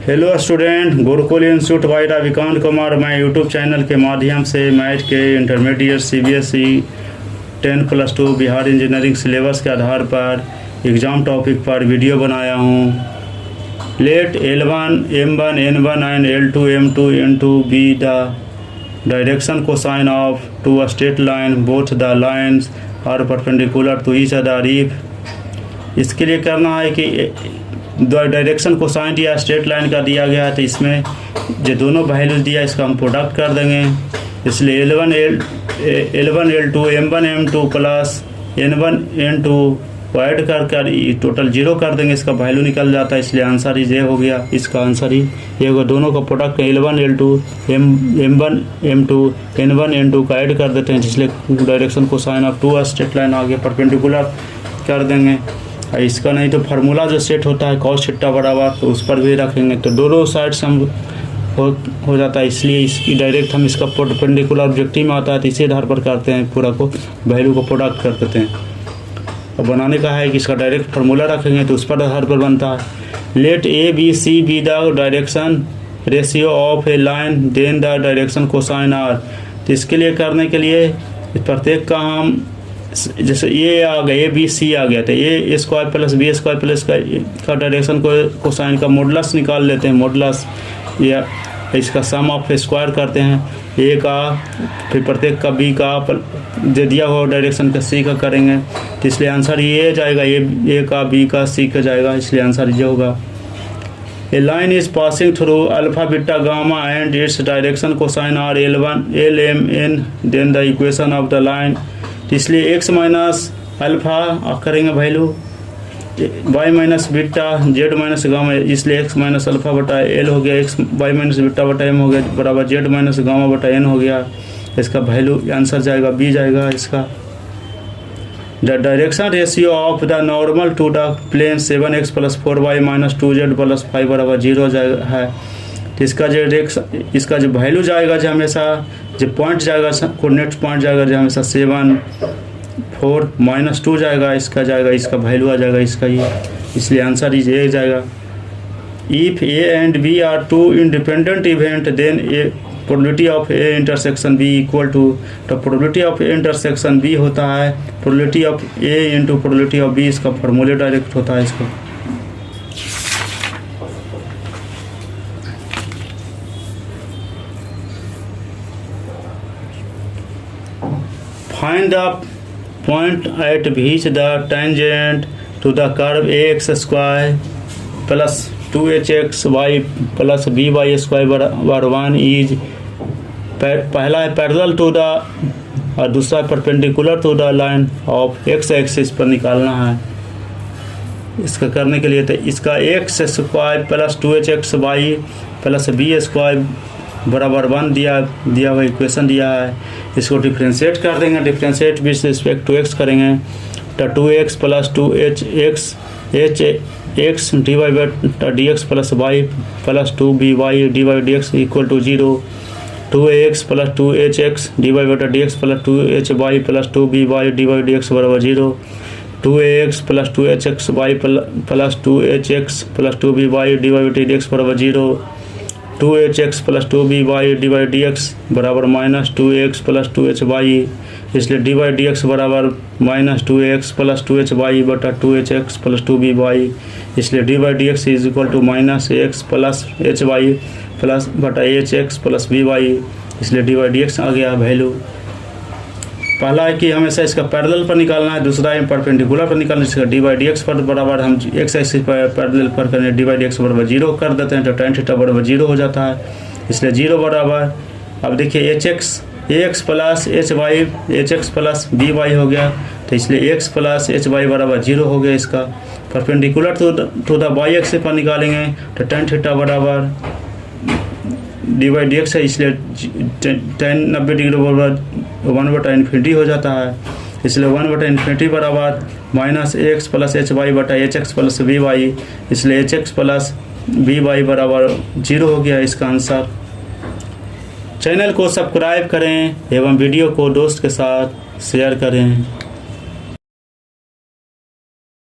Hello student, Gurukul institute वाइटा विकांत कुमार। मैं YouTube channel के माध्यम से मैथ के intermediate CBSE 10+2 Bihar engineering syllabus के आधार पर एग्ज़ाम टॉपिक पर वीडियो बनाया हूँ। Let L1 M1 N1 and L2 M2 N2 be the direction cosine of two straight line, both the lines are perpendicular to each other if। इसके लिए करना है कि डायरेक्शन कोसाइन दिया, स्ट्रेट लाइन का दिया गया है, तो इसमें जो दोनों वैल्यूज दिया इसका हम प्रोडक्ट कर देंगे। इसलिए L1 L2 M1 M2 plus N1 N2 को ऐड कर टोटल 0 कर देंगे, इसका वैल्यू निकल जाता है। इसलिए आंसर ही ये हो गया, इसका आंसर ही ये होगा। दोनों का product L1 L2 M1 M2 N1 N2 का ऐड कर देते हैं, जिसलिए direction cosine of two straight line आगे परपेंडिकुलर कर देंगे। इसका नहीं तो फार्मूला जो सेट होता है कॉस थीटा बराबर, तो उस पर भी रखेंगे, तो दोनों साइड से हम हो जाता है। इसलिए इसकी डायरेक्ट हम इसका परपेंडिकुलर ऑब्जेक्टिव में आता है, तो इसी आधार पर करते हैं, पूरा को वैल्यू को प्रोडक्ट कर देते हैं। अब बनाने का है कि इसका डायरेक्ट फार्मूला रखेंगे, तो उस पर आधार पर बनता है। Let ABC be the direction ratio of a line, then the direction cosine are. तो इसके लिए करने के लिए प्रत्येक का हम जैसे ये आ गया ABC आ गया, तो A square plus B square plus का डायरेक्शन को साइन का मॉडुलस निकाल लेते हैं। मॉडुलस या इसका सम ऑफ स्क्वायर करते हैं, A का, फिर प्रत्येक का B का जो दिया हुआ डायरेक्शन का C का करेंगे, तो इसलिए आंसर ये जाएगा, A का B का C का जाएगा, इसलिए आंसर ये होगा। A line is passing through alpha beta gamma and its direction cosine are L1 L M N, then the equation of the line। तो इसलिए x माइनस अल्फ़ा करेंगे value, y minus beta z minus gamma, इसलिए x minus alpha बटा l हो गया, x y minus beta बटा m हो गया बराबर z माइनस गामा बटा n हो गया। इसका वैल्यू आंसर जाएगा B जाएगा इसका। The direction ratio of the normal to the plane 7x plus 4y minus 2z plus 5 बराबर 0 जाएगा है। तो इसका जो वैल्यू जाएगा, जो हमेशा जो पॉइंट जाएगा, कोऑर्डिनेट पॉइंट जाएगा, जो हमेशा 7 4 माइनस 2 जाएगा, इसका जाएगा, इसका वैल्यू आ जाएगा इसका ये, इसलिए आंसर ये जाएगा। If A and B are two independent event, then a probability of A intersection B equal to, तो probability of A intersection B होता है probability of A into probability of B, इसका फॉर्मूले डायरेक्ट होता है इसका। Find the point at which the tangent to the curve ax square plus 2hxy plus by square बराबर 1 is। पहला है पैरेलल टू द और दूसरा perpendicular to the line of x axis पर निकालना है। इसका करने के लिए तो इसका x square plus 2hxy plus b square बराबर 1 दिया हुआ इक्वेशन दिया है। इसको डिफ्रेंशिएट कर देंगे, differentiate with respect to x करेंगे, तो 2x plus 2hx dx plus y plus 2by dx equal to 0। 2ax plus 2hx dx plus 2hy plus 2by dx बराबर 0। 2ax plus 2hxy plus 2hx plus 2by dx बराबर 0। 2hx plus 2by dx बराबर minus 2x plus 2hy, इसलिए dy dx बराबर minus 2x plus 2hy बटा 2hx plus 2by, इसलिए dy dx is equal to minus x plus hy plus बटा hx plus by, इसलिए dy dx आ गया value. पहला है कि हमेशा इसका पैरेलल पर निकालना है, दूसरा है परपेंडिकुलर पर निकालना है। इसका dy dx पर बराबर हम x एक्सिस पर पैरेलल पर करने dy dx बराबर 0 कर देते हैं, तो tan थीटा बराबर 0 हो जाता है, इसलिए 0 बराबर। अब देखिए ax plus hx plus by हो गया, तो इसलिए x प्लस hy बराबर 0 हो गया। इसका perpendicular to the y axis पर निकालेंगे, तो tan थीटा बराबर dy dx है, इसलिए tan 90 डिग्री बराबर 1/∞ हो जाता है, इसलिए 1/∞ बराबर माइनस x प्लस hy बटा hx प्लस by, इसलिए hx प्लस by बराबर 0 हो गया इसका आंसर। चैनल को सब्सक्राइब करें एवं वीडियो को दोस्त के साथ शेयर करें।